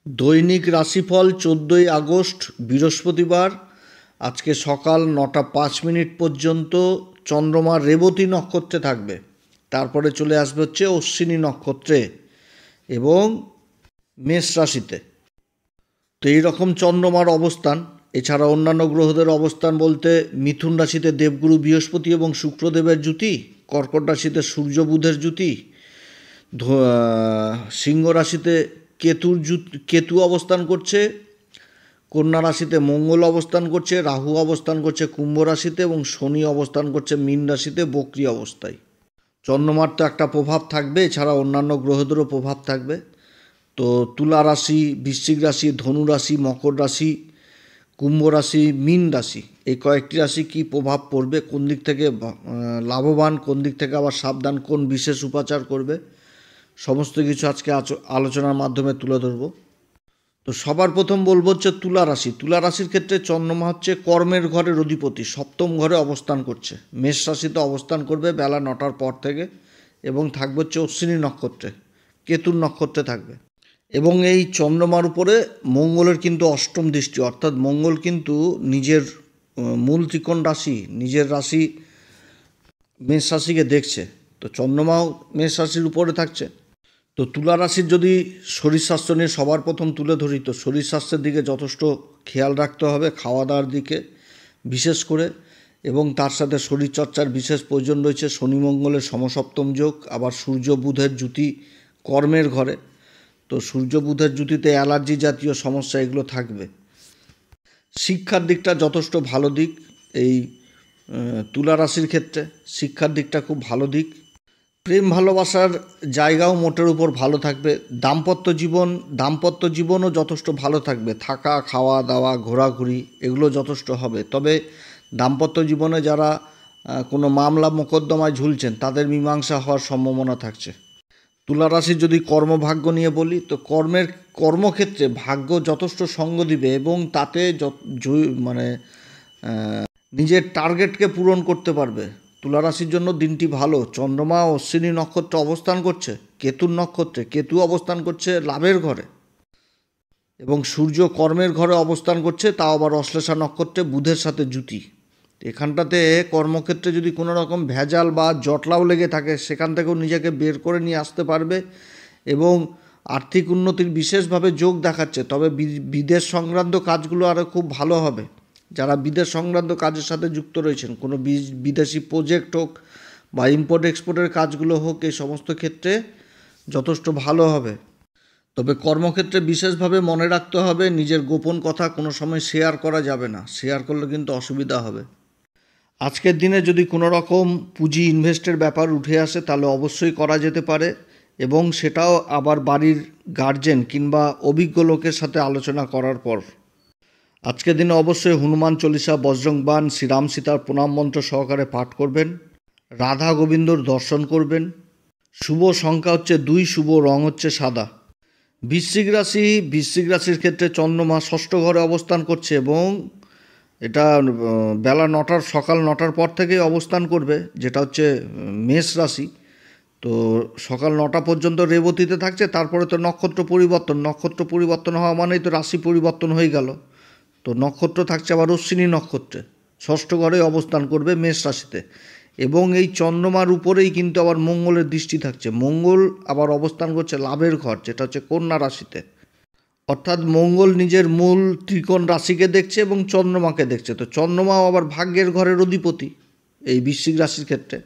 দৈনিক রাশিফল 14ই আগস্ট বৃহস্পতিবার। আজকে সকাল 9টা 5 মিনিট পর্যন্ত চন্দ্রমা রেবতী নক্ষত্রে থাকবে, তারপরে চলে আসবে হচ্ছে অশ্বিনী নক্ষত্রে এবং মেষ রাশিতে। তো এইরকম চন্দ্রমার অবস্থান। এছাড়া অন্যান্য গ্রহদের অবস্থান বলতে মিথুন রাশিতে দেবগুরু বৃহস্পতি এবং শুক্রদেবের জুতি, কর্কট রাশিতে সূর্য বুধের জুতি, সিংহ রাশিতে কেতু অবস্থান করছে, কন্যা রাশিতে মঙ্গল অবস্থান করছে, রাহু অবস্থান করছে কুম্ভ রাশিতে এবং শনি অবস্থান করছে মীন রাশিতে বক্রী অবস্থায়। চন্দ্রমার তো একটা প্রভাব থাকবে, এছাড়া অন্যান্য গ্রহদেরও প্রভাব থাকবে। তো তুলা রাশি, বৃশ্চিক রাশি, ধনু রাশি, মকর রাশি, কুম্ভ রাশি, মীন রাশি, এই কয়েকটি রাশি কী প্রভাব পড়বে, কোন দিক থেকে লাভবান, কোন দিক থেকে আবার সাবধান, কোন বিশেষ উপাচার করবে, সমস্ত কিছু আজকে আলোচনার মাধ্যমে তুলে ধরব। তো সবার প্রথম বলবো হচ্ছে তুলা রাশি। তুলা রাশির ক্ষেত্রে চন্দ্রমা হচ্ছে কর্মের ঘরের অধিপতি, সপ্তম ঘরে অবস্থান করছে। মেষ রাশিতে অবস্থান করবে বেলা 9টার পর থেকে এবং থাকবে হচ্ছে অশ্বিনী নক্ষত্রে, কেতুর নক্ষত্রে থাকবে। এবং এই চন্দ্রমার উপরে মঙ্গলের কিন্তু অষ্টম দৃষ্টি, অর্থাৎ মঙ্গল কিন্তু নিজের মূল ত্রিকোণ রাশি, নিজের রাশি মেষ রাশিকে দেখছে। তো চন্দ্রমাও মেষ রাশির উপরে থাকছে। তো তুলা রাশির যদি শরীর স্বাস্থ্য নিয়ে সবার প্রথম তুলে ধরি, তো শরীর স্বাস্থ্যের দিকে যথেষ্ট খেয়াল রাখতে হবে, খাওয়া দাওয়ার দিকে বিশেষ করে, এবং তার সাথে শরীরচর্চার বিশেষ প্রয়োজন রয়েছে। শনি মঙ্গলের সমসপ্তম যোগ, আবার সূর্য বুধের জুতি কর্মের ঘরে। তো সূর্য বুধের জুতিতে অ্যালার্জি জাতীয় সমস্যা এগুলো থাকবে। শিক্ষার দিকটা যথেষ্ট ভালো দিক এই তুলা রাশির ক্ষেত্রে, শিক্ষার দিকটা খুব ভালো দিক। প্রেম ভালোবাসার জায়গাও মোটের উপর ভালো থাকবে। দাম্পত্য জীবনও যথেষ্ট ভালো থাকবে, থাকা খাওয়া দাওয়া ঘোরাঘুরি এগুলো যথেষ্ট হবে। তবে দাম্পত্য জীবনে যারা কোনো মামলা মোকদ্দমায় ঝুলছেন তাদের মীমাংসা হওয়ার সম্ভাবনা থাকছে। তুলা রাশির যদি কর্মভাগ্য নিয়ে বলি, তো কর্মক্ষেত্রে ভাগ্য যথেষ্ট সঙ্গ দিবে এবং তাতে মানে নিজের টার্গেটকে পূরণ করতে পারবে। তুলা রাশির জন্য দিনটি ভালো। চন্দ্রমা অশ্বিনী নক্ষত্রে অবস্থান করছে, কেতুর নক্ষত্রে, কেতু অবস্থান করছে লাভের ঘরে এবং সূর্য কর্মের ঘরে অবস্থান করছে, তাও আবার অশ্লেষা নক্ষত্রে বুধের সাথে জুতি। এখানটাতে কর্মক্ষেত্রে যদি কোনো রকম ভেজাল বা জটলাও লেগে থাকে, সেখান থেকেও নিজেকে বের করে নিয়ে আসতে পারবে এবং আর্থিক উন্নতির বিশেষভাবে যোগ দেখাচ্ছে। তবে বিদেশ সংক্রান্ত কাজগুলো আরও খুব ভালো হবে। যারা বিদেশ সংক্রান্ত কাজের সাথে যুক্ত রয়েছেন, কোনো বিদেশি প্রজেক্ট হোক বা ইম্পোর্ট এক্সপোর্টের কাজগুলো হোক, এই সমস্ত ক্ষেত্রে যথেষ্ট ভালো হবে। তবে কর্মক্ষেত্রে বিশেষভাবে মনে রাখতে হবে, নিজের গোপন কথা কোনো সময় শেয়ার করা যাবে না, শেয়ার করলে কিন্তু অসুবিধা হবে। আজকের দিনে যদি কোনো রকম পুঁজি ইনভেস্টের ব্যাপার উঠে আসে তাহলে অবশ্যই করা যেতে পারে, এবং সেটাও আবার বাড়ির গার্জেন কিংবা অভিজ্ঞ লোকের সাথে আলোচনা করার পর। আজকের দিনে অবশ্যই হনুমান চল্লিশা, বজরং বাণ, শ্রীরাম সীতার প্রণাম মন্ত্র সহকারে পাঠ করবেন, রাধা গোবিন্দর দর্শন করবেন। শুভ সংখ্যা হচ্ছে 2, শুভ রং হচ্ছে সাদা। বৃশ্চিক রাশির ক্ষেত্রে চন্দ্রমা ষষ্ঠ ঘরে অবস্থান করছে এবং এটা সকাল 9টার পর থেকেই অবস্থান করবে, যেটা হচ্ছে মেষ রাশি। তো সকাল 9টা পর্যন্ত রেবতীতে থাকছে, তারপরে তো নক্ষত্র পরিবর্তন হওয়া মানেই তো রাশি পরিবর্তন হয়ে গেল। তো নক্ষত্র থাকছে আবার অশ্বিনী নক্ষত্রে, ষষ্ঠ ঘরে অবস্থান করবে মেষ রাশিতে। এবং এই চন্দ্রমার উপরেই কিন্তু আবার মঙ্গলের দৃষ্টি থাকছে। মঙ্গল আবার অবস্থান করছে লাভের ঘর, যেটা হচ্ছে কন্যা রাশিতে। অর্থাৎ মঙ্গল নিজের মূল ত্রিকোণ রাশিকে দেখছে এবং চন্দ্রমাকে দেখছে। তো চন্দ্রমাও আবার ভাগ্যের ঘরের অধিপতি এই বৃশ্চিক রাশির ক্ষেত্রে।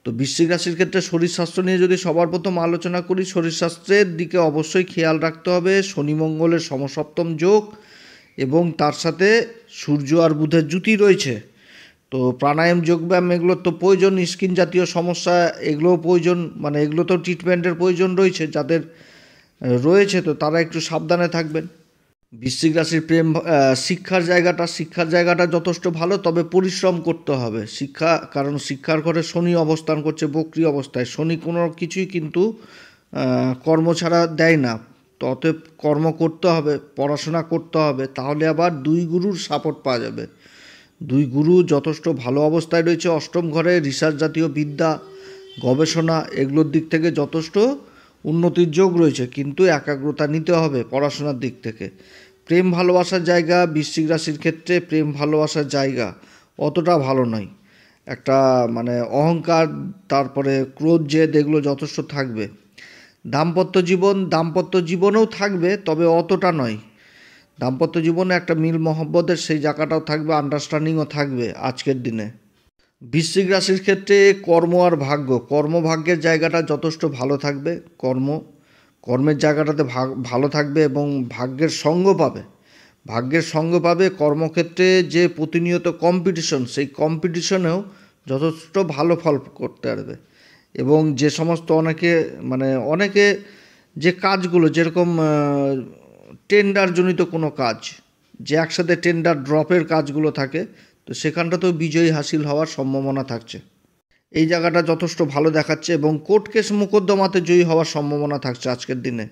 তো বৃশ্চিক রাশির ক্ষেত্রে শরীর স্বাস্থ্য নিয়ে যদি সবার প্রথম আলোচনা করি, শরীর স্বাস্থ্যের দিকে অবশ্যই খেয়াল রাখতে হবে। শনি মঙ্গলের সমসপ্তম যোগ এবং তার সাথে সূর্য আর বুধের জুতি রয়েছে। তো প্রাণায়াম, যোগব্যায়াম এগুলো তো প্রয়োজন। স্কিন জাতীয় সমস্যা এগুলোও প্রয়োজন, মানে এগুলো তো ট্রিটমেন্টের প্রয়োজন রয়েছে। যাদের রয়েছে তো তারা একটু সাবধানে থাকবেন। বৃশ্চিক রাশির শিক্ষার জায়গাটা যথেষ্ট ভালো, তবে পরিশ্রম করতে হবে। কারণ শিক্ষার ঘরে শনি অবস্থান করছে বক্রী অবস্থায়। শনি কোনো কিছুই কিন্তু কর্ম ছাড়া দেয় না। তো অতএব কর্ম করতে হবে, পড়াশোনা করতে হবে, তাহলে আবার 2 গুরুর সাপোর্ট পাওয়া যাবে। 2 গুরু যথেষ্ট ভালো অবস্থায় রয়েছে অষ্টম ঘরে। রিসার্চ জাতীয় বিদ্যা, গবেষণা এগুলোর দিক থেকে যথেষ্ট উন্নতির যোগ রয়েছে, কিন্তু একাগ্রতা নিতে হবে পড়াশোনার দিক থেকে। প্রেম ভালোবাসার জায়গা বৃশ্চিক রাশির ক্ষেত্রে প্রেম ভালোবাসার জায়গা অতটা ভালো নয়। একটা মানে অহংকার, তারপরে ক্রোধ, জেদ এগুলো যথেষ্ট থাকবে। দাম্পত্য জীবনেও থাকবে, তবে অতটা নয়। দাম্পত্য জীবনে একটা মিল মহব্বতের সেই জায়গাটাও থাকবে, আন্ডারস্ট্যান্ডিংও থাকবে আজকের দিনে। বৃশ্চিক রাশির ক্ষেত্রে কর্ম আর কর্মভাগ্যের জায়গাটা যথেষ্ট ভালো থাকবে। কর্মের জায়গাটাতে ভালো থাকবে এবং ভাগ্যের সঙ্গ পাবে। কর্মক্ষেত্রে যে প্রতিনিয়ত কম্পিটিশন, সেই কম্পিটিশনেও যথেষ্ট ভালো ফল করতে পারবে। এবং যে সমস্ত অনেকে যে কাজগুলো, যেরকম টেন্ডারজনিত কোনো কাজ, যে একসাথে টেন্ডার ড্রপের কাজগুলো থাকে, তো সেখানটাতেও বিজয়ী হাসিল হওয়ার সম্ভাবনা থাকছে। এই জায়গাটা যথেষ্ট ভালো দেখাচ্ছে এবং কোর্ট কেস মোকদ্দমাতে জয়ী হওয়ার সম্ভাবনা থাকছে আজকের দিনে।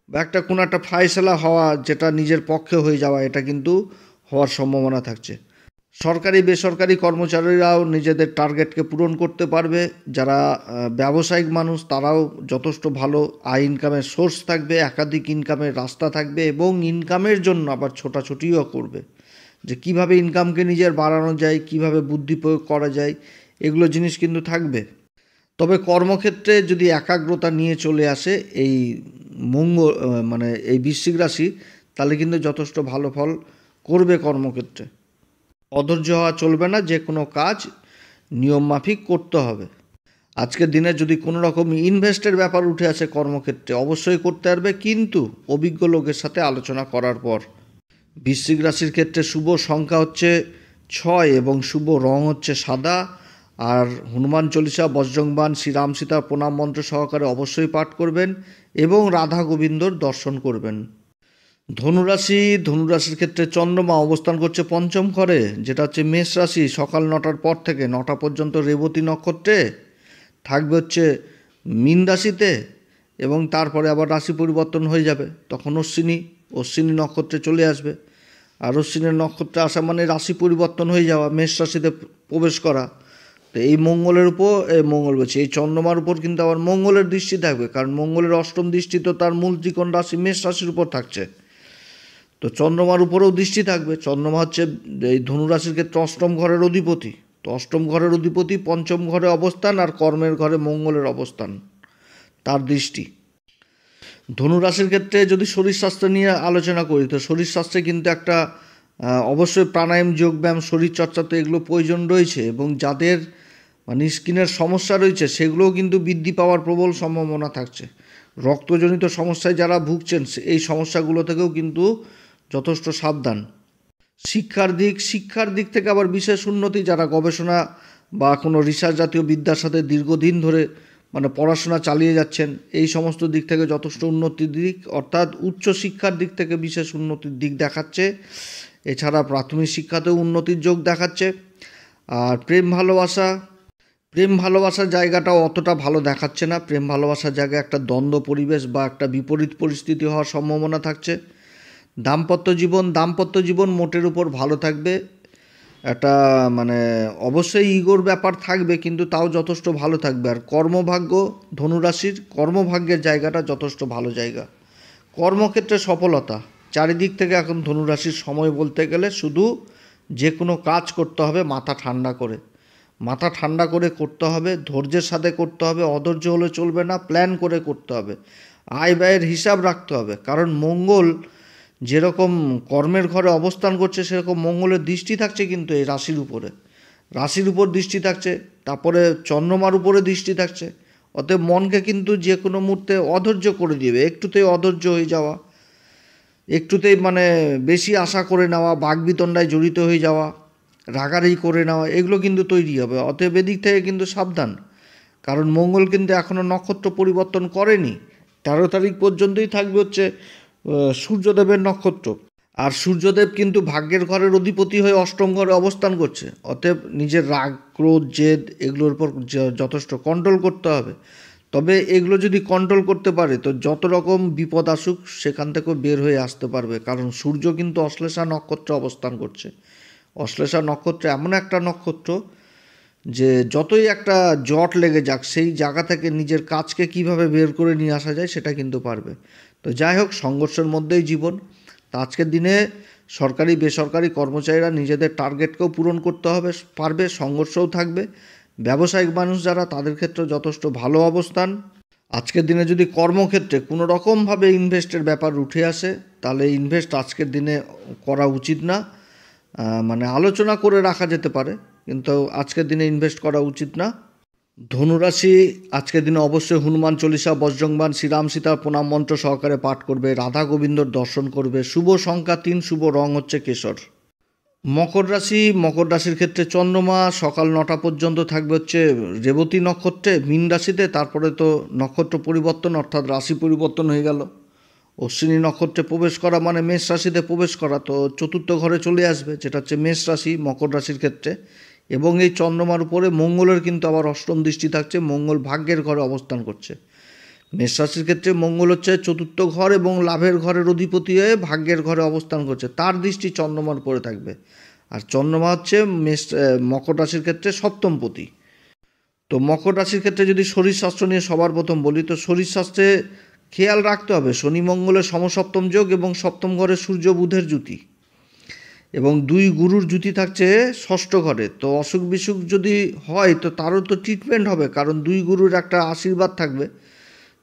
বা কোনো একটা ফায়সালা হওয়া, যেটা নিজের পক্ষে হয়ে যাওয়া, এটা কিন্তু হওয়ার সম্ভাবনা থাকছে। সরকারি বেসরকারি কর্মচারীরাও নিজেদের টার্গেটকে পূরণ করতে পারবে। যারা ব্যবসায়িক মানুষ, তারাও যথেষ্ট ভালো ইনকামের সোর্স থাকবে, একাধিক ইনকামের রাস্তা থাকবে এবং ইনকামের জন্য আবার ছোটাছুটিও করবে, যে কিভাবে ইনকামকে নিজের বাড়ানো যায়, কিভাবে বুদ্ধি প্রয়োগ করা যায়, এগুলো জিনিস কিন্তু থাকবে। তবে কর্মক্ষেত্রে যদি একাগ্রতা নিয়ে চলে আসে এই এই বৃশ্চিক রাশি, তাহলে কিন্তু যথেষ্ট ভালো ফল করবে কর্মক্ষেত্রে। অধৈর্য হওয়া চলবে না, যে কোনো কাজ নিয়মমাফিক করতে হবে। আজকের দিনে যদি কোনো রকম ইনভেস্টের ব্যাপার উঠে আসে কর্মক্ষেত্রে, অবশ্যই করতে পারবে, কিন্তু অভিজ্ঞ লোকের সাথে আলোচনা করার পর। বৃশ্চিক রাশির ক্ষেত্রে শুভ সংখ্যা হচ্ছে 6 এবং শুভ রং হচ্ছে সাদা। আর হনুমান চল্লিশা, বজরংবাণ, শ্রীরাম সীতার প্রণাম মন্ত্র সহকারে অবশ্যই পাঠ করবেন এবং রাধা গোবিন্দর দর্শন করবেন। ধনুরাশির ক্ষেত্রে চন্দ্রমা অবস্থান করছে পঞ্চম ঘরে, যেটা হচ্ছে মেষ রাশি। সকাল 9টার পর থেকে 9টা পর্যন্ত রেবতী নক্ষত্রে থাকবে হচ্ছে মীন রাশিতে, এবং তারপরে আবার রাশি পরিবর্তন হয়ে যাবে, তখন অশ্বিনী নক্ষত্রে চলে আসবে। আর অশ্বিনীর নক্ষত্রে আসা মানে রাশি পরিবর্তন হয়ে যাওয়া, মেষ রাশিতে প্রবেশ করা। তো এই এই চন্দ্রমার উপর কিন্তু আবার মঙ্গলের দৃষ্টি থাকবে, কারণ মঙ্গলের অষ্টম দৃষ্টি তো তার মূল ত্রিকোণ রাশি মেষ রাশির উপর থাকছে। তো চন্দ্রমার উপরেও দৃষ্টি থাকবে। চন্দ্রমা হচ্ছে এই ধনুরাশির ক্ষেত্রে অষ্টম ঘরের অধিপতি। তো অষ্টম ঘরের অধিপতি পঞ্চম ঘরে অবস্থান, আর কর্মের ঘরে মঙ্গলের অবস্থান, তার দৃষ্টি। ধনুরাশির ক্ষেত্রে যদি শরীর স্বাস্থ্য নিয়ে আলোচনা করি, তো শরীর স্বাস্থ্যে কিন্তু একটা অবশ্যই প্রাণায়াম, যোগব্যায়াম, শরীরচর্চা তো এগুলো প্রয়োজন রয়েছে, এবং যাদের স্কিনের সমস্যা রয়েছে সেগুলোও কিন্তু বৃদ্ধি পাওয়ার প্রবল সম্ভাবনা থাকছে। রক্তজনিত সমস্যায় যারা ভুগছেন, এই সমস্যাগুলো থেকেও কিন্তু যথেষ্ট সাবধান। শিক্ষার দিক থেকে আবার বিশেষ উন্নতি, যারা গবেষণা বা কোনো রিসার্চ জাতীয় বিদ্যার সাথে দীর্ঘদিন ধরে পড়াশোনা চালিয়ে যাচ্ছেন, এই সমস্ত দিক থেকে যথেষ্ট উন্নতির দিক, অর্থাৎ উচ্চ শিক্ষার দিক থেকে বিশেষ উন্নতির দিক দেখাচ্ছে। এছাড়া প্রাথমিক শিক্ষাতেও উন্নতির যোগ দেখাচ্ছে। আর প্রেম ভালোবাসার জায়গাটাও অতটা ভালো দেখাচ্ছে না। প্রেম ভালোবাসার জায়গায় একটা দ্বন্দ্ব পরিবেশ বা একটা বিপরীত পরিস্থিতি হওয়ার সম্ভাবনা থাকছে। দাম্পত্য জীবন মোটের উপর ভালো থাকবে। একটা অবশ্যই ইগোর ব্যাপার থাকবে, কিন্তু তাও যথেষ্ট ভালো থাকবে। আর ধনুরাশির কর্মভাগ্যের জায়গাটা যথেষ্ট ভালো জায়গা। কর্মক্ষেত্রে সফলতা চারিদিক থেকে। এখন ধনুরাশির সময় বলতে গেলে শুধু যে কোনো কাজ করতে হবে মাথা ঠান্ডা করে করতে হবে, ধৈর্যের সাথে করতে হবে, অধৈর্য হলে চলবে না, প্ল্যান করে করতে হবে, আয় ব্যয়ের হিসাব রাখতে হবে। কারণ মঙ্গল যেরকম কর্মের ঘরে অবস্থান করছে, সেরকম মঙ্গলের দৃষ্টি থাকছে কিন্তু এই রাশির উপর দৃষ্টি থাকছে, তারপরে চন্দ্রমার উপরে দৃষ্টি থাকছে। অতএব মনকে কিন্তু যে কোনো মুহূর্তে অধৈর্য করে দিবে, একটুতেই অধৈর্য হয়ে যাওয়া, একটুতেই বেশি আশা করে নেওয়া, বাকবিতণ্ডায় জড়িত হয়ে যাওয়া, রাগারাগি করে নেওয়া, এগুলো কিন্তু তৈরি হবে। অতএব এদিক থেকে কিন্তু সাবধান, কারণ মঙ্গল কিন্তু এখনও নক্ষত্র পরিবর্তন করেনি। 13 তারিখ পর্যন্তই থাকবে হচ্ছে সূর্যদেবের নক্ষত্র। আর সূর্যদেব কিন্তু ভাগ্যের ঘরের অধিপতি হয়ে অষ্টম ঘরে অবস্থান করছে। অতএব নিজের রাগ, ক্রোধ, জেদ এগুলোর উপর যথেষ্ট কন্ট্রোল করতে হবে। তবে এগুলো যদি কন্ট্রোল করতে পারে, তো যত রকম বিপদ আসুক সেখান থেকেও বের হয়ে আসতে পারবে। কারণ সূর্য কিন্তু অশ্লেষা নক্ষত্রে অবস্থান করছে। অশ্লেষা নক্ষত্র এমন একটা নক্ষত্র যে যতই একটা জট লেগে যাক সেই জায়গা থেকে নিজের কাজকে কিভাবে বের করে নিয়ে আসা যায় সেটা কিন্তু পারবে। তো যাই হোক, সংঘর্ষের মধ্যেই জীবন। তা আজকের দিনে সরকারি বেসরকারি কর্মচারীরা নিজেদের টার্গেটকেও পূরণ করতে হবে, পারবে, সংঘর্ষও থাকবে। ব্যবসায়িক মানুষ যারা, তাদের ক্ষেত্রে যথেষ্ট ভালো অবস্থান। আজকের দিনে যদি কর্মক্ষেত্রে কোনো রকমভাবে ইনভেস্টের ব্যাপার উঠে আসে, তাহলে ইনভেস্ট আজকের দিনে করা উচিত না। মানে আলোচনা করে রাখা যেতে পারে, কিন্তু আজকের দিনে ইনভেস্ট করা উচিত না। ধনুরাশি আজকের দিনে অবশ্যই হনুমান চল্লিশা, বজ্রংবাণ, শ্রীরাম সীতার প্রণাম মন্ত্র সহকারে পাঠ করবে, রাধা গোবিন্দর দর্শন করবে। শুভ সংখ্যা 3, শুভ রং হচ্ছে কেশর। মকর রাশি, মকর রাশির ক্ষেত্রে চন্দ্রমা সকাল 9টা পর্যন্ত থাকবে হচ্ছে রেবতী নক্ষত্রে, মীন রাশিতে। তারপরে তো নক্ষত্র পরিবর্তন, অর্থাৎ রাশি পরিবর্তন হয়ে গেল। অশ্বিনী নক্ষত্রে প্রবেশ করা মানে মেষ রাশিতে প্রবেশ করা, তো চতুর্থ ঘরে চলে আসবে, যেটা হচ্ছে মেষ রাশি মকর রাশির ক্ষেত্রে। এবং এই চন্দ্রমার উপরে মঙ্গলের কিন্তু আবার অষ্টম দৃষ্টি থাকছে, মঙ্গল ভাগ্যের ঘরে অবস্থান করছে। মেষ রাশির ক্ষেত্রে মঙ্গল হচ্ছে চতুর্থ ঘর এবং লাভের ঘরের অধিপতি হয়ে ভাগ্যের ঘরে অবস্থান করছে, তার দৃষ্টি চন্দ্রমার উপরে থাকবে। আর চন্দ্রমা হচ্ছে মকর রাশির ক্ষেত্রে সপ্তমপতি। তো মকর রাশির ক্ষেত্রে যদি শরীর স্বাস্থ্য নিয়ে সবার প্রথম বলি, তো শরীর স্বাস্থ্যে খেয়াল রাখতে হবে। শনি মঙ্গলের সমসপ্তম যোগ এবং সপ্তম ঘরে সূর্য বুধের জুতি, এবং 2 গুরুর জুতি থাকছে ষষ্ঠ ঘরে। তো অসুখ বিসুখ যদি হয় তো তারও তো ট্রিটমেন্ট হবে, কারণ 2 গুরুর একটা আশীর্বাদ থাকবে।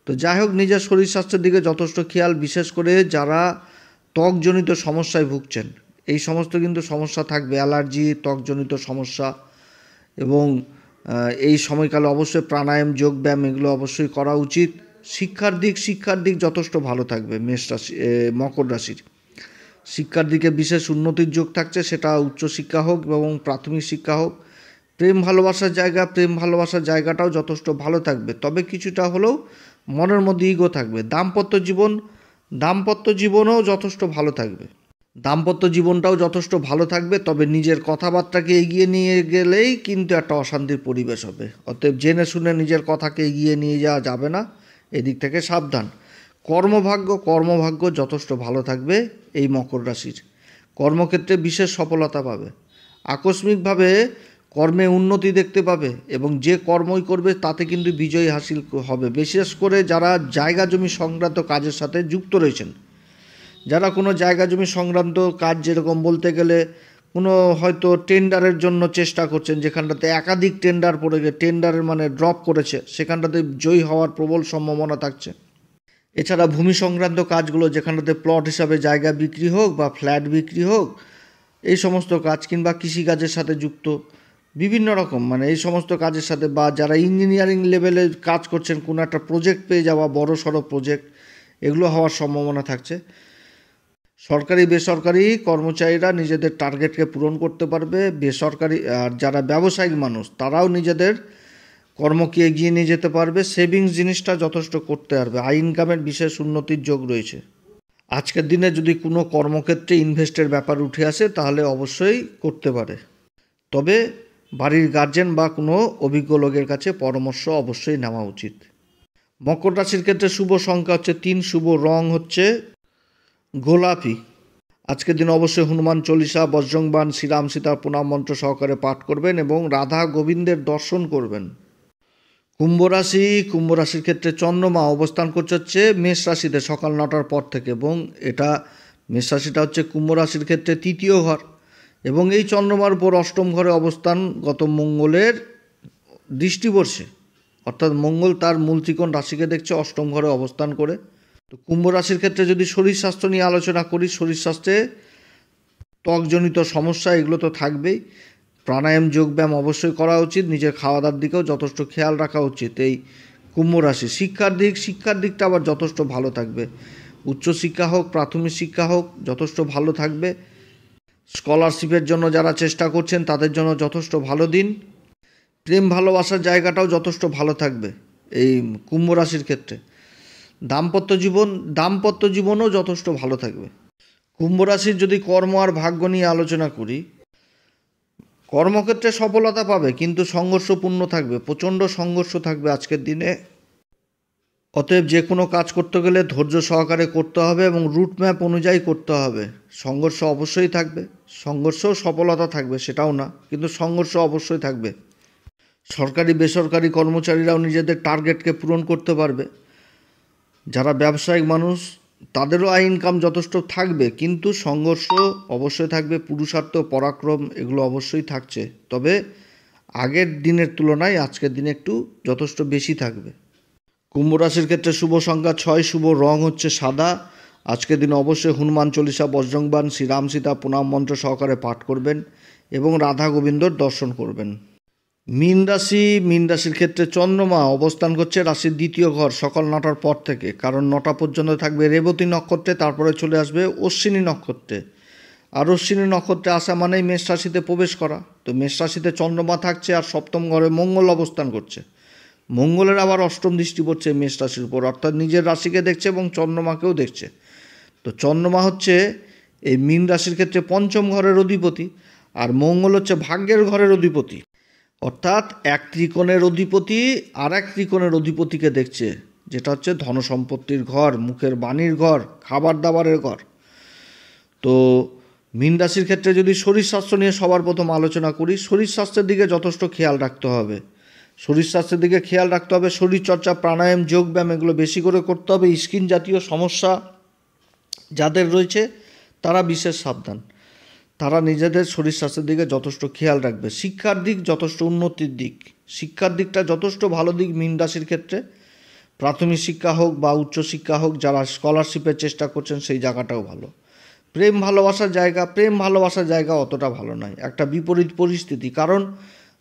তো যাই হোক, নিজের শরীর স্বাস্থ্যের দিকে যথেষ্ট খেয়াল, বিশেষ করে যারা ত্বকজনিত সমস্যায় ভুগছেন, এই সমস্ত কিন্তু সমস্যা থাকবে, অ্যালার্জি, ত্বকজনিত সমস্যা। এবং এই সময়কালে অবশ্যই প্রাণায়াম, যোগব্যায়াম এগুলো অবশ্যই করা উচিত। শিক্ষার দিক যথেষ্ট ভালো থাকবে মকর রাশির। শিক্ষার দিকে বিশেষ উন্নতির যোগ থাকছে, সেটা উচ্চশিক্ষা হোক এবং প্রাথমিক শিক্ষা হোক। প্রেম ভালোবাসার জায়গাটাও যথেষ্ট ভালো থাকবে, তবে কিছুটা হলেও মনের মধ্যে ইগো থাকবে। দাম্পত্য জীবনও যথেষ্ট ভালো থাকবে। দাম্পত্য জীবনটাও যথেষ্ট ভালো থাকবে, তবে নিজের কথাবার্তাকে এগিয়ে নিয়ে গেলেই কিন্তু একটা অশান্তির পরিবেশ হবে। অতএব জেনে শুনে নিজের কথাকে এগিয়ে নিয়ে যাওয়া যাবে না, এদিক থেকে সাবধান। কর্মভাগ্য যথেষ্ট ভালো থাকবে এই মকর রাশির। কর্মক্ষেত্রে বিশেষ সফলতা পাবে, আকস্মিকভাবে কর্মে উন্নতি দেখতে পাবে, এবং যে কর্মই করবে তাতে কিন্তু বিজয় হাসিল হবে। বিশেষ করে যারা জায়গা জমি সংক্রান্ত কাজের সাথে যুক্ত রয়েছেন, যারা কোনো জায়গা জমি সংক্রান্ত কাজ, যেরকম বলতে গেলে কোনো হয়তো টেন্ডারের জন্য চেষ্টা করছেন, যেখানটাতে একাধিক টেন্ডার পড়ে গিয়ে টেন্ডারের মানে ড্রপ করেছে, সেখানটাতে জয়ী হওয়ার প্রবল সম্ভাবনা থাকছে। এছাড়া ভূমি সংক্রান্ত কাজগুলো, যেখানটাতে প্লট হিসাবে জায়গা বিক্রি হোক বা ফ্ল্যাট বিক্রি হোক, এই সমস্ত কাজ, কিংবা কৃষিকাজের সাথে যুক্ত বিভিন্ন রকম মানে এই সমস্ত কাজের সাথে, বা যারা ইঞ্জিনিয়ারিং লেভেলে কাজ করছেন, কোনো একটা প্রজেক্ট পেয়ে যাওয়া, বড় সড়ো প্রজেক্ট, এগুলো হওয়ার সম্ভাবনা থাকছে। সরকারি বেসরকারি কর্মচারীরা নিজেদের টার্গেটকে পূরণ করতে পারবে। বেসরকারি আর যারা ব্যবসায়িক মানুষ, তারাও নিজেদের কর্মকে এগিয়ে নিয়ে যেতে পারবে। সেভিংস জিনিসটা যথেষ্ট করতে পারবে। আয় ইনকামের বিশেষ উন্নতির যোগ রয়েছে। আজকের দিনে যদি কোনো কর্মক্ষেত্রে ইনভেস্টের ব্যাপার উঠে আসে, তাহলে অবশ্যই করতে পারে, তবে বাড়ির গার্জেন বা কোনো অভিজ্ঞ লোকের কাছে পরামর্শ অবশ্যই নেওয়া উচিত। মকর রাশির ক্ষেত্রে শুভ সংখ্যা হচ্ছে 3, শুভ রং হচ্ছে গোলাপি। আজকের দিন অবশ্যই হনুমান চল্লিশা, বজ্রংবাণ, শ্রীরাম সীতার প্রণাম মন্ত্র সহকারে পাঠ করবেন এবং রাধা গোবিন্দের দর্শন করবেন। কুম্ভ রাশির ক্ষেত্রে চন্দ্রমা অবস্থান করছে হচ্ছে মেষ রাশিতে সকাল 9টার পর থেকে, এবং এটা মেষ রাশিটা হচ্ছে কুম্ভ রাশির ক্ষেত্রে 3য় ঘর, এবং এই চন্দ্রমার উপর অষ্টম ঘরে অবস্থান গত মঙ্গলের দৃষ্টি পড়ছে, অর্থাৎ মঙ্গল তার মূল ত্রিকোণ রাশিকে দেখছে অষ্টম ঘরে অবস্থান করে। তো কুম্ভ রাশির ক্ষেত্রে যদি শরীর স্বাস্থ্য নিয়ে আলোচনা করি, শরীর স্বাস্থ্যে ত্বকজনিত সমস্যা এগুলো তো থাকবেই। প্রাণায়াম, যোগব্যায়াম অবশ্যই করা উচিত। নিজের খাওয়া দাওয়ার দিকেও যথেষ্ট খেয়াল রাখা উচিত এই কুম্ভ রাশি। শিক্ষার দিকটা আবার যথেষ্ট ভালো থাকবে। উচ্চশিক্ষা হোক, প্রাথমিক শিক্ষা হোক, যথেষ্ট ভালো থাকবে। স্কলারশিপের জন্য যারা চেষ্টা করছেন, তাদের জন্য যথেষ্ট ভালো দিন। প্রেম ভালোবাসার জায়গাটাও যথেষ্ট ভালো থাকবে এই কুম্ভ রাশির ক্ষেত্রে। দাম্পত্য জীবনও যথেষ্ট ভালো থাকবে। কুম্ভ রাশির যদি কর্ম আর ভাগ্য নিয়ে আলোচনা করি, কর্মক্ষেত্রে সফলতা পাবে, কিন্তু সংঘর্ষপূর্ণ থাকবে, প্রচণ্ড সংঘর্ষ থাকবে আজকের দিনে। অতএব যে কোনো কাজ করতে গেলে ধৈর্য সহকারে করতে হবে এবং রুট ম্যাপ অনুযায়ী করতে হবে। সংঘর্ষ অবশ্যই থাকবে, সংঘর্ষও সফলতা থাকবে সেটাও না, কিন্তু সংঘর্ষ অবশ্যই থাকবে। সরকারি বেসরকারি কর্মচারীরাও নিজেদের টার্গেটকে পূরণ করতে পারবে। যারা ব্যবসায়িক মানুষ তাদেরও আয় ইনকাম যথেষ্ট থাকবে, কিন্তু সংঘর্ষ অবশ্যই থাকবে, পুরুষার্থ পরাক্রম এগুলো অবশ্যই থাকছে, তবে আগের দিনের তুলনায় আজকের দিনে একটু যথেষ্ট বেশি থাকবে। কুম্ভ রাশির ক্ষেত্রে শুভ সংখ্যা 6, শুভ রং হচ্ছে সাদা। আজকের দিনে অবশ্যই হনুমান চল্লিশা, বজরংবাণ, শ্রীরাম সীতা প্রণাম মন্ত্র সহকারে পাঠ করবেন এবং রাধা গোবিন্দর দর্শন করবেন। মীন রাশির ক্ষেত্রে চন্দ্রমা অবস্থান করছে রাশির দ্বিতীয় ঘর সকাল 9টার পর থেকে, কারণ 9টা পর্যন্ত থাকবে রেবতী নক্ষত্রে, তারপরে চলে আসবে অশ্বিনী নক্ষত্রে। আর অশ্বিনী নক্ষত্রে আসা মানেই মেষ রাশিতে প্রবেশ করা। তো মেষ রাশিতে চন্দ্রমা থাকছে আর সপ্তম ঘরে মঙ্গল অবস্থান করছে। মঙ্গলের আবার অষ্টম দৃষ্টি পড়ছে মেষ রাশির উপর, অর্থাৎ নিজের রাশিকে দেখছে এবং চন্দ্রমাকেও দেখছে। তো চন্দ্রমা হচ্ছে এই মীন রাশির ক্ষেত্রে পঞ্চম ঘরের অধিপতি, আর মঙ্গল হচ্ছে ভাগ্যের ঘরের অধিপতি, অর্থাৎ এক ত্রিকোণের অধিপতি আর এক ত্রিকোণের অধিপতিকে দেখছে, যেটা হচ্ছে ধনসম্পত্তির ঘর, মুখের বাণীর ঘর, খাবার দাবারের ঘর। তো মীন রাশির ক্ষেত্রে যদি শরীর স্বাস্থ্য নিয়ে সবার প্রথম আলোচনা করি, শরীর স্বাস্থ্যের দিকে যথেষ্ট খেয়াল রাখতে হবে। শরীর স্বাস্থ্যের দিকে খেয়াল রাখতে হবে, শরীরচর্চা, প্রাণায়াম, যোগব্যায়াম এগুলো বেশি করে করতে হবে। স্কিন জাতীয় সমস্যা যাদের রয়েছে তারা বিশেষ সাবধান, তারা নিজেদের শরীর স্বাস্থ্যের দিকে যথেষ্ট খেয়াল রাখবে। শিক্ষার দিক যথেষ্ট উন্নতির দিক, শিক্ষার দিকটা যথেষ্ট ভালো দিক মীন রাশির ক্ষেত্রে। প্রাথমিক শিক্ষা হোক বা উচ্চশিক্ষা হোক, যারা স্কলারশিপের চেষ্টা করছেন সেই জায়গাটাও ভালো। প্রেম ভালোবাসার জায়গা অতটা ভালো নয়, একটা বিপরীত পরিস্থিতি, কারণ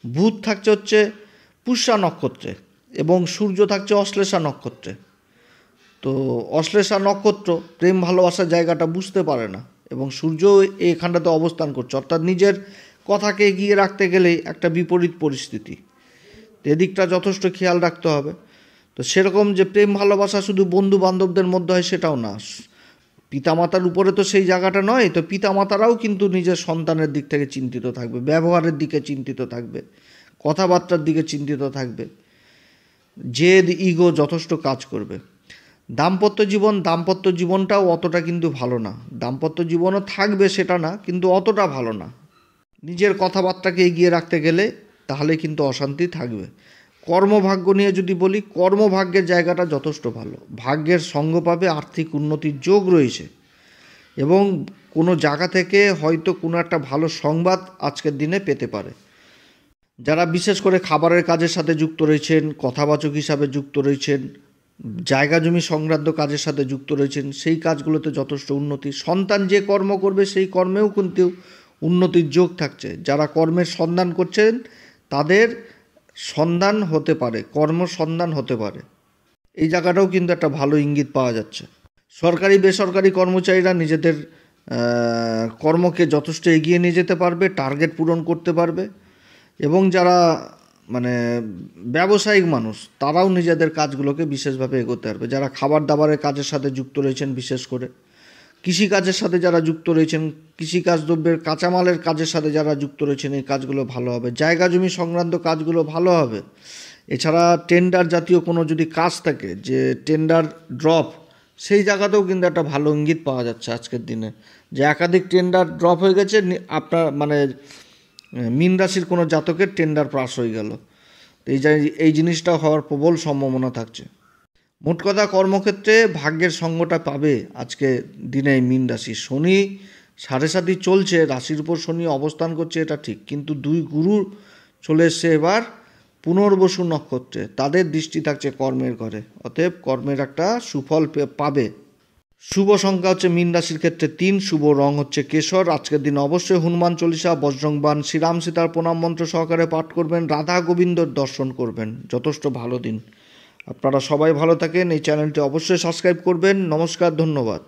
বুধ থাকছে হচ্ছে পুষ্যা নক্ষত্রে এবং সূর্য থাকছে অশ্লেষা নক্ষত্রে। তো অশ্লেষা নক্ষত্র প্রেম ভালোবাসার জায়গাটা বুঝতে পারে না, এবং সূর্য এখানটাতে অবস্থান করছে, অর্থাৎ নিজের কথাকে এগিয়ে রাখতে গেলেই একটা বিপরীত পরিস্থিতি। এদিকটা যথেষ্ট খেয়াল রাখতে হবে। তো সেরকম যে প্রেম ভালোবাসা শুধু বন্ধু বান্ধবদের মধ্যে হয় সেটাও না, পিতামাতার উপরে তো সেই জায়গাটা নয়। তো পিতামাতারাও কিন্তু নিজের সন্তানের দিক থেকে চিন্তিত থাকবে, ব্যবহারের দিকে চিন্তিত থাকবে, কথাবার্তার দিকে চিন্তিত থাকবে, জেদ ইগো যথেষ্ট কাজ করবে। দাম্পত্য জীবনটাও অতটা কিন্তু ভালো না, দাম্পত্য জীবনও থাকবে সেটা না, কিন্তু অতটা ভালো না। নিজের কথাবার্তাকে এগিয়ে রাখতে গেলে তাহলে কিন্তু অশান্তি থাকবে। কর্মভাগ্য নিয়ে যদি বলি, কর্মভাগ্যের জায়গাটা যথেষ্ট ভালো, ভাগ্যের সঙ্গ পাবে, আর্থিক উন্নতির যোগ রয়েছে, এবং কোনো জায়গা থেকে হয়তো কোনো একটা ভালো সংবাদ আজকের দিনে পেতে পারে। যারা বিশেষ করে খাবারের কাজের সাথে যুক্ত রয়েছেন, কথাবাচক হিসাবে যুক্ত রয়েছেন, জায়গা জমি সংক্রান্ত কাজের সাথে যুক্ত রয়েছেন, সেই কাজগুলোতে যথেষ্ট উন্নতি। সন্তান যে কর্ম করবে সেই কর্মেও কিন্তু উন্নতির যোগ থাকছে। যারা কর্মের সন্ধান করছেন তাদের সন্ধান হতে পারে, কর্মসন্ধান হতে পারে, এই জায়গাটাও কিন্তু একটা ভালো ইঙ্গিত পাওয়া যাচ্ছে। সরকারি বেসরকারি কর্মচারীরা নিজেদের কর্মকে যথেষ্ট এগিয়ে নিয়ে যেতে পারবে, টার্গেট পূরণ করতে পারবে, এবং যারা ব্যবসায়িক মানুষ তারাও নিজেদের কাজগুলোকে বিশেষভাবে এগোতে পারবে। যারা খাবার দাবারের কাজের সাথে যুক্ত রয়েছেন, বিশেষ করে কৃষিকাজের সাথে যারা যুক্ত রয়েছেন, কৃষিকাজ দ্রব্যের কাঁচামালের কাজের সাথে যারা যুক্ত রয়েছেন, এই কাজগুলো ভালো হবে। জায়গা জমি সংক্রান্ত কাজগুলো ভালো হবে। এছাড়া টেন্ডার জাতীয় কোনো যদি কাজ থাকে, যে টেন্ডার ড্রপ, সেই জায়গাতেও কিন্তু একটা ভালো ইঙ্গিত পাওয়া যাচ্ছে আজকের দিনে, যে একাধিক টেন্ডার ড্রপ হয়ে গেছে, আপনার মীন রাশির কোনো জাতকের টেন্ডার পাস হয়ে গেল। এই জিনিসটা হওয়ার প্রবল সম্ভাবনা থাকছে। মোট কথা, কর্মক্ষেত্রে ভাগ্যের সঙ্গটা পাবে আজকে দিনে মীন রাশি। শনি 7.5 চলছে, রাশির উপর শনি অবস্থান করছে এটা ঠিক, কিন্তু 2 গুরু চলে এসছে এবার পুনর্বসু নক্ষত্রে, তাদের দৃষ্টি থাকছে কর্মের ঘরে, অতএব কর্মের একটা সুফল পাবে। শুভ সংখ্যা হচ্ছে মীন রাশির ক্ষেত্রে 3, শুভ রং হচ্ছে কেশর। আজকের দিন অবশ্যই হনুমান চল্লিশা, বজরংবাণ, শ্রীরাম সীতার প্রণাম মন্ত্র সহকারে পাঠ করবেন, রাধা গোবিন্দর দর্শন করবেন, যথেষ্ট ভালো দিন। আপনারা সবাই ভালো থাকেন, এই চ্যানেলটি অবশ্যই সাবস্ক্রাইব করবেন। নমস্কার, ধন্যবাদ।